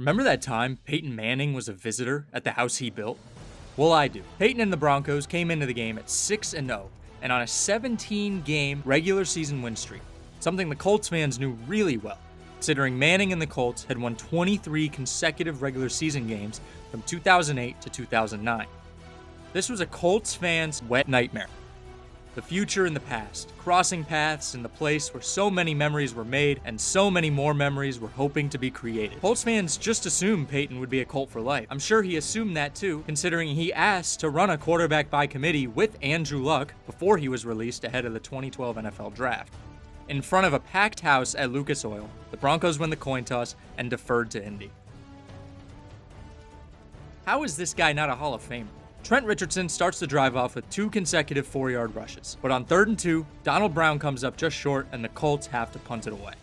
Remember that time Peyton Manning was a visitor at the house he built? Well, I do. Peyton and the Broncos came into the game at 6-0 and on a 17-game regular season win streak, something the Colts fans knew really well, considering Manning and the Colts had won 23 consecutive regular season games from 2008 to 2009. This was a Colts fan's wet nightmare. The future and the past, crossing paths in the place where so many memories were made and so many more memories were hoping to be created. Colts fans just assumed Peyton would be a Colt for life. I'm sure he assumed that too, considering he asked to run a quarterback by committee with Andrew Luck before he was released ahead of the 2012 NFL Draft. In front of a packed house at Lucas Oil, the Broncos win the coin toss and deferred to Indy. How is this guy not a Hall of Famer? Trent Richardson starts the drive off with 2 consecutive 4-yard rushes, but on 3rd and 2, Donald Brown comes up just short and the Colts have to punt it away.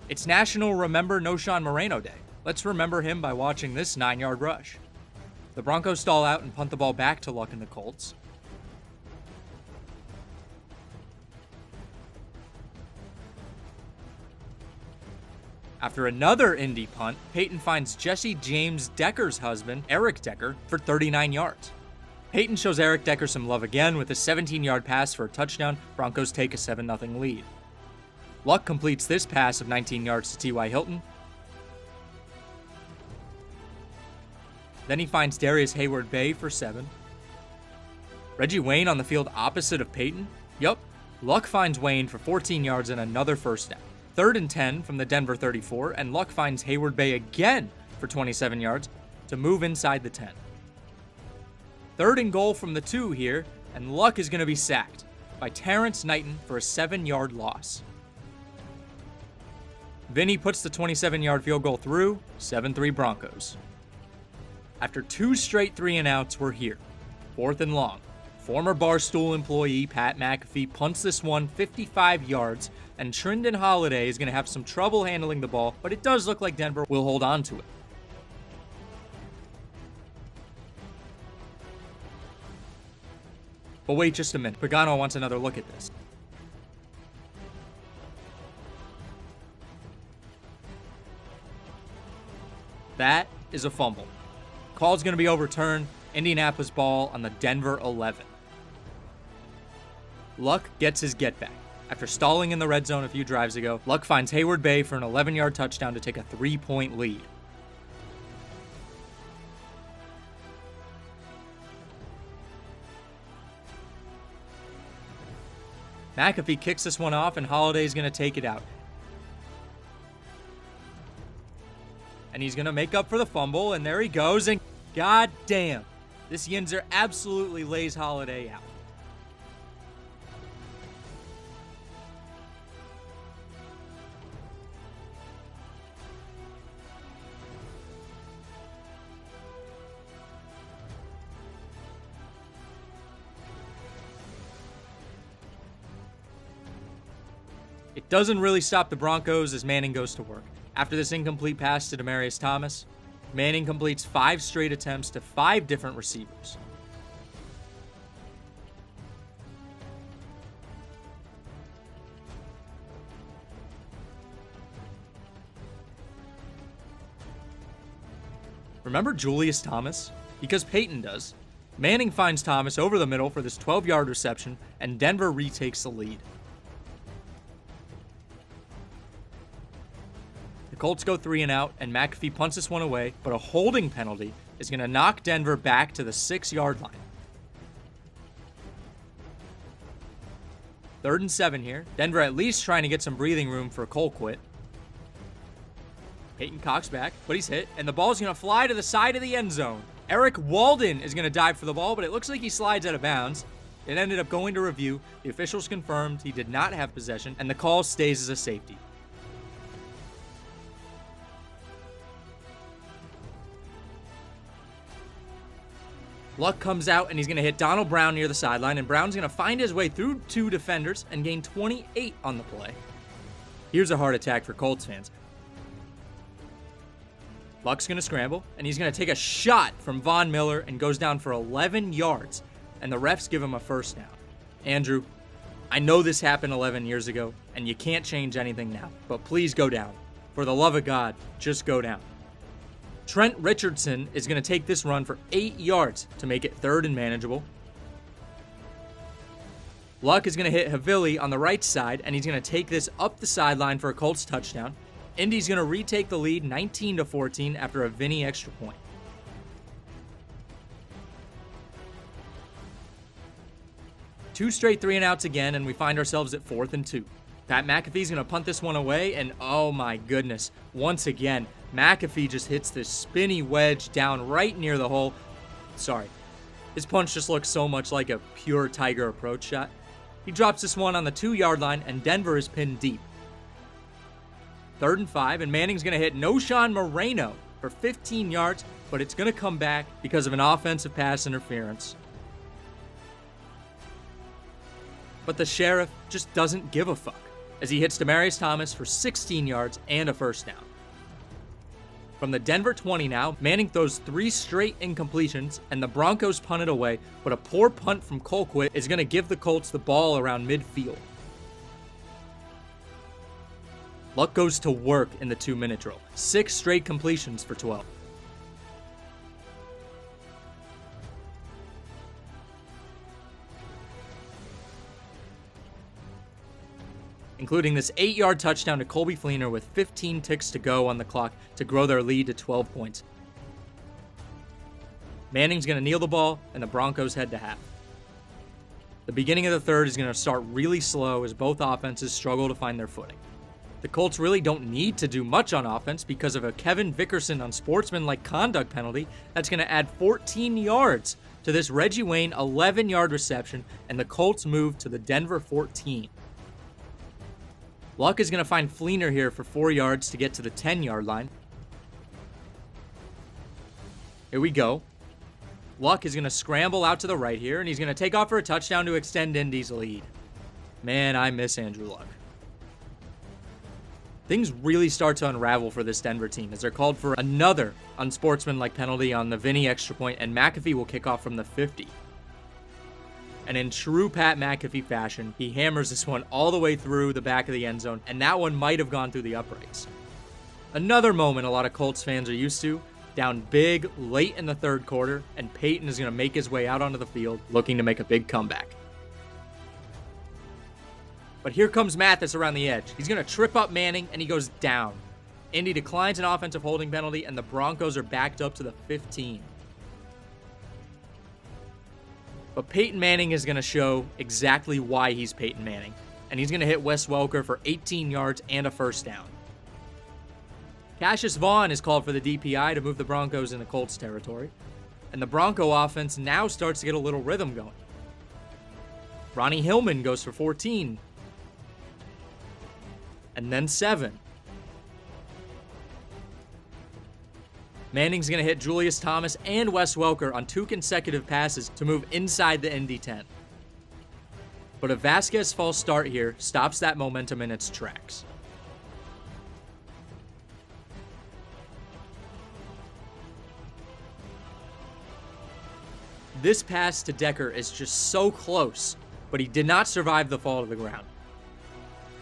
It's National Remember Noshawn Moreno Day. Let's remember him by watching this 9-yard rush. The Broncos stall out and punt the ball back to Luck and the Colts. After another Indy punt, Peyton finds Jesse James Decker's husband, Eric Decker, for 39 yards. Peyton shows Eric Decker some love again with a 17-yard pass for a touchdown. Broncos take a 7-0 lead. Luck completes this pass of 19 yards to T.Y. Hilton. Then he finds Darius Hayward-Bay for 7. Reggie Wayne on the field opposite of Peyton. Yup, Luck finds Wayne for 14 yards and another first down. 3rd and 10 from the Denver 34, and Luck finds Hayward-Bay again for 27 yards to move inside the 10. 3rd and goal from the 2 here, and Luck is going to be sacked by Terrence Knighton for a 7-yard loss. Vinny puts the 27-yard field goal through, 7-3 Broncos. After 2 straight 3-and-outs, we're here. 4th and long. Former Barstool employee Pat McAfee punts this one 55 yards, and Trindon Holiday is going to have some trouble handling the ball, but it does look like Denver will hold on to it. But wait just a minute. Pagano wants another look at this. That is a fumble. Call's going to be overturned. Indianapolis ball on the Denver 11. Luck gets his get back. After stalling in the red zone a few drives ago, Luck finds Hayward-Bay for an 11-yard touchdown to take a 3-point lead. McAfee kicks this one off and Holiday's going to take it out. And he's going to make up for the fumble, and there he goes, and god damn, this Yinzer absolutely lays Holiday out. It doesn't really stop the Broncos as Manning goes to work. After this incomplete pass to Demaryius Thomas, Manning completes 5 straight attempts to 5 different receivers. Remember Julius Thomas? Because Peyton does. Manning finds Thomas over the middle for this 12-yard reception, and Denver retakes the lead. Colts go 3-and-out, and McAfee punts this one away, but a holding penalty is going to knock Denver back to the 6-yard line. 3rd and 7 here. Denver at least trying to get some breathing room for a Colquitt. Peyton cocks back, but he's hit, and the ball's going to fly to the side of the end zone. Eric Walden is going to dive for the ball, but it looks like he slides out of bounds. It ended up going to review. The officials confirmed he did not have possession, and the call stays as a safety. Luck comes out, and he's going to hit Donald Brown near the sideline, and Brown's going to find his way through 2 defenders and gain 28 on the play. Here's a heart attack for Colts fans. Luck's going to scramble, and he's going to take a shot from Von Miller and goes down for 11 yards, and the refs give him a first down. Andrew, I know this happened 11 years ago, and you can't change anything now, but please go down. For the love of God, just go down. Trent Richardson is going to take this run for 8 yards to make it third and manageable. Luck is going to hit Havili on the right side, and he's going to take this up the sideline for a Colts touchdown. Indy's going to retake the lead 19-14 after a Vinny extra point. Two straight 3-and-outs again, and we find ourselves at 4th and 2. Pat McAfee's going to punt this one away, and oh my goodness, once again, McAfee just hits this spinny wedge down right near the hole. Sorry, his punch just looks so much like a pure Tiger approach shot. He drops this one on the 2-yard line, and Denver is pinned deep. 3rd and 5, and Manning's going to hit Noshawn Moreno for 15 yards, but it's going to come back because of an offensive pass interference. But the Sheriff just doesn't give a fuck as he hits Demaryius Thomas for 16 yards and a first down. From the Denver 20 now, Manning throws 3 straight incompletions, and the Broncos punt it away, but a poor punt from Colquitt is going to give the Colts the ball around midfield. Luck goes to work in the 2-minute drill. 6 straight completions for 12. Including this 8-yard touchdown to Colby Fleener with 15 ticks to go on the clock to grow their lead to 12 points. Manning's going to kneel the ball, and the Broncos head to half. The beginning of the third is going to start really slow as both offenses struggle to find their footing. The Colts really don't need to do much on offense because of a Kevin Vickerson unsportsmanlike conduct penalty that's going to add 14 yards to this Reggie Wayne 11-yard reception, and the Colts move to the Denver 14. Luck is going to find Fleener here for 4 yards to get to the 10-yard line. Here we go. Luck is going to scramble out to the right here, and he's going to take off for a touchdown to extend Indy's lead. Man, I miss Andrew Luck. Things really start to unravel for this Denver team as they're called for another unsportsmanlike penalty on the Vinny extra point, and McAfee will kick off from the 50. And in true Pat McAfee fashion, he hammers this one all the way through the back of the end zone, and that one might have gone through the uprights. Another moment a lot of Colts fans are used to, down big late in the third quarter, and Peyton is going to make his way out onto the field looking to make a big comeback. But here comes Mathis around the edge. He's going to trip up Manning, and he goes down. Indy declines an offensive holding penalty, and the Broncos are backed up to the 15. But Peyton Manning is going to show exactly why he's Peyton Manning, and he's going to hit Wes Welker for 18 yards and a first down. Cassius Vaughn is called for the DPI to move the Broncos into Colts territory, and the Bronco offense now starts to get a little rhythm going. Ronnie Hillman goes for 14, and then 7. Manning's going to hit Julius Thomas and Wes Welker on 2 consecutive passes to move inside the Indy 10. But a Vasquez false start here stops that momentum in its tracks. This pass to Decker is just so close, but he did not survive the fall to the ground.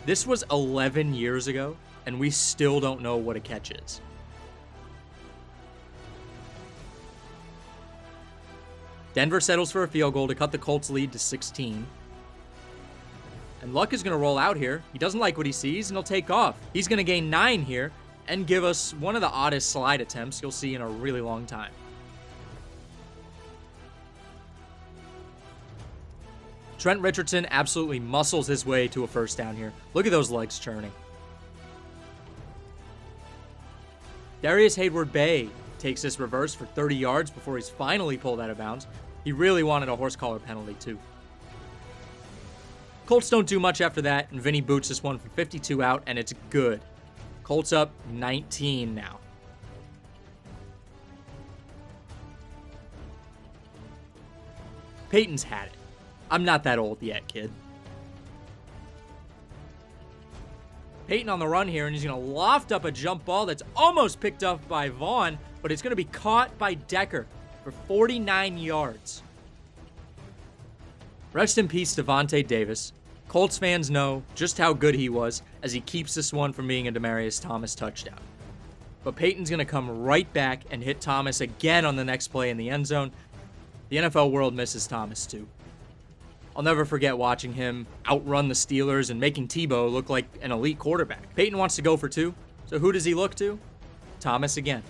This was 11 years ago, and we still don't know what a catch is. Denver settles for a field goal to cut the Colts' lead to 16. And Luck is going to roll out here. He doesn't like what he sees, and he'll take off. He's going to gain 9 here and give us one of the oddest slide attempts you'll see in a really long time. Trent Richardson absolutely muscles his way to a first down here. Look at those legs churning. Darius Hayward-Bay takes this reverse for 30 yards before he's finally pulled out of bounds. He really wanted a horse collar penalty too. Colts don't do much after that, and Vinny boots this one from 52 out, and it's good. Colts up 19 now. Peyton's had it. I'm not that old yet, kid. Peyton on the run here, and he's going to loft up a jump ball that's almost picked up by Vaughn, but it's going to be caught by Decker for 49 yards. Rest in peace, Devontae Davis. Colts fans know just how good he was as he keeps this one from being a Demaryius Thomas touchdown. But Peyton's going to come right back and hit Thomas again on the next play in the end zone. The NFL world misses Thomas too. I'll never forget watching him outrun the Steelers and making Tebow look like an elite quarterback. Peyton wants to go for two, so who does he look to? Thomas again.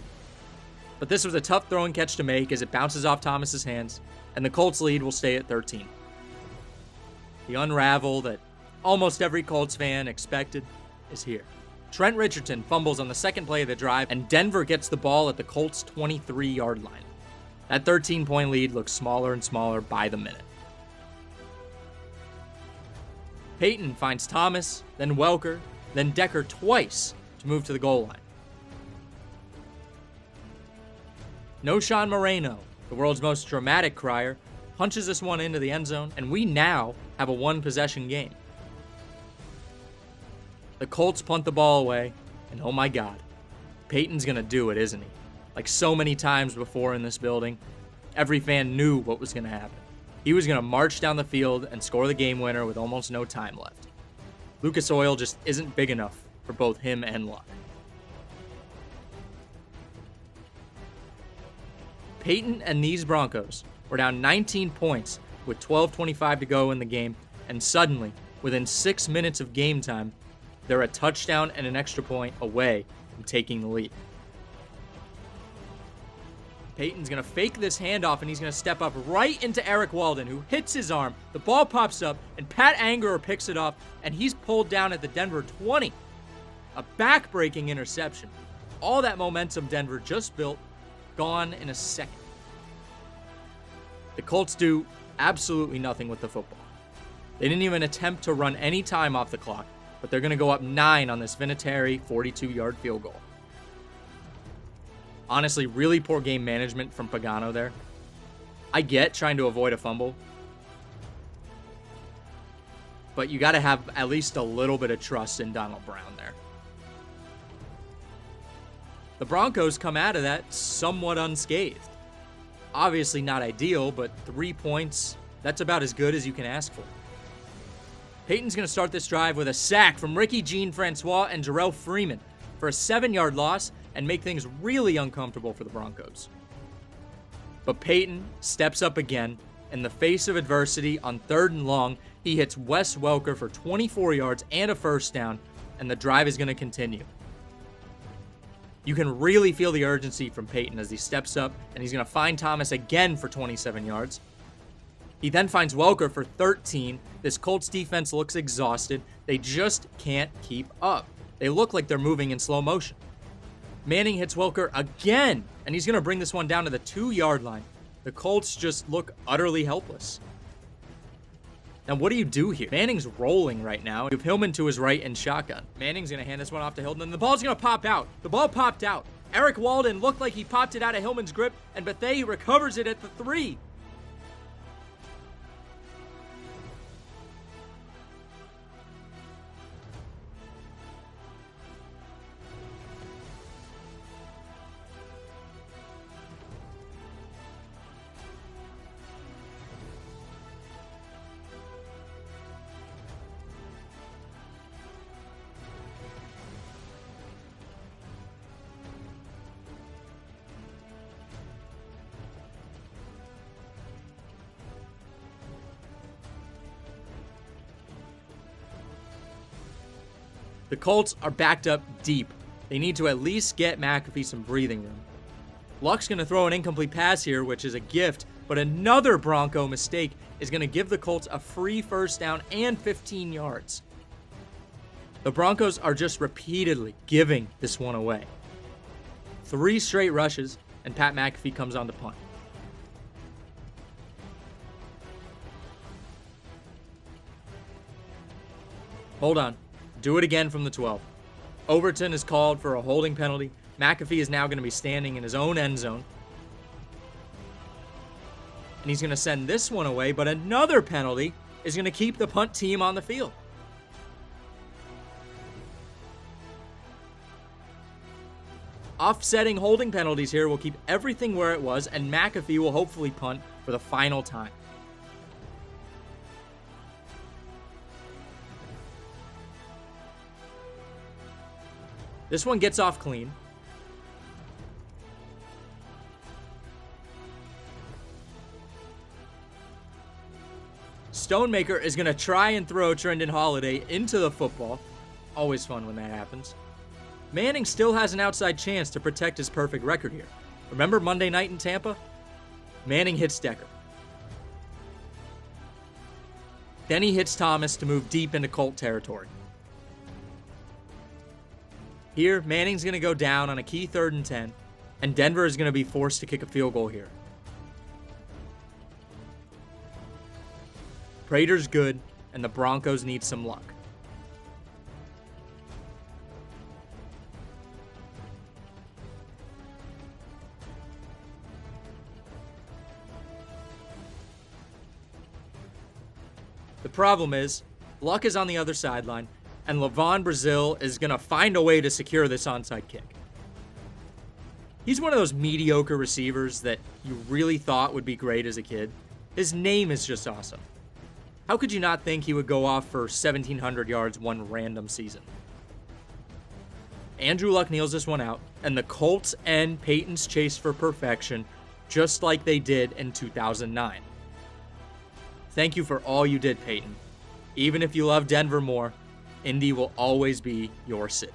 But this was a tough throw and catch to make as it bounces off Thomas's hands, and the Colts lead will stay at 13. The unravel that almost every Colts fan expected is here. Trent Richardson fumbles on the second play of the drive, and Denver gets the ball at the Colts' 23-yard line. That 13-point lead looks smaller and smaller by the minute. Peyton finds Thomas, then Welker, then Decker twice to move to the goal line. No Sean Moreno, the world's most dramatic crier, punches this one into the end zone, and we now have a one-possession game. The Colts punt the ball away, and oh my God, Peyton's gonna do it, isn't he? Like so many times before in this building, every fan knew what was gonna happen. He was gonna march down the field and score the game winner with almost no time left. Lucas Oil just isn't big enough for both him and Luck. Peyton and these Broncos were down 19 points with 12:25 to go in the game, and suddenly, within 6 minutes of game time, they're a touchdown and an extra point away from taking the lead. Peyton's going to fake this handoff, and he's going to step up right into Eric Walden, who hits his arm. The ball pops up, and Pat Angerer picks it off, and he's pulled down at the Denver 20. A back-breaking interception. All that momentum Denver just built, gone in a second. The Colts do absolutely nothing with the football. They didn't even attempt to run any time off the clock, but they're going to go up 9 on this Vinatieri 42-yard field goal. Honestly, really poor game management from Pagano there. I get trying to avoid a fumble, but you got to have at least a little bit of trust in Donald Brown there. The Broncos come out of that somewhat unscathed. Obviously not ideal, but 3 points, that's about as good as you can ask for. Peyton's going to start this drive with a sack from Ricky Jean-Francois and Jarrell Freeman for a 7-yard loss and make things really uncomfortable for the Broncos. But Peyton steps up again. In the face of adversity on 3rd and long, he hits Wes Welker for 24 yards and a first down, and the drive is going to continue. You can really feel the urgency from Peyton as he steps up, and he's going to find Thomas again for 27 yards. He then finds Welker for 13. This Colts defense looks exhausted. They just can't keep up. They look like they're moving in slow motion. Manning hits Welker again, and he's going to bring this one down to the 2-yard line. The Colts just look utterly helpless. Now, what do you do here? Manning's rolling right now. You have Hillman to his right in shotgun. Manning's going to hand this one off to Hilton, and the ball's going to pop out. The ball popped out. Eric Walden looked like he popped it out of Hillman's grip, and Bethea recovers it at the 3. The Colts are backed up deep. They need to at least get McAfee some breathing room. Luck's going to throw an incomplete pass here, which is a gift, but another Bronco mistake is going to give the Colts a free first down and 15 yards. The Broncos are just repeatedly giving this one away. 3 straight rushes, and Pat McAfee comes on the punt. Hold on. Do it again from the 12. Overton is called for a holding penalty. McAfee is now going to be standing in his own end zone. And he's going to send this one away, but another penalty is going to keep the punt team on the field. Offsetting holding penalties here will keep everything where it was, and McAfee will hopefully punt for the final time. This one gets off clean. Stonemaker is going to try and throw Trendon Holiday into the football. Always fun when that happens. Manning still has an outside chance to protect his perfect record here. Remember Monday night in Tampa? Manning hits Decker. Then he hits Thomas to move deep into Colt territory. Here, Manning's going to go down on a key 3rd and 10, and Denver is going to be forced to kick a field goal here. Prater's good, and the Broncos need some luck. The problem is, Luck is on the other sideline, and Levon Brazil is going to find a way to secure this onside kick. He's one of those mediocre receivers that you really thought would be great as a kid. His name is just awesome. How could you not think he would go off for 1,700 yards one random season? Andrew Luck kneels this one out, and the Colts end Peyton's chase for perfection, just like they did in 2009. Thank you for all you did, Peyton. Even if you love Denver more, Indy will always be your city.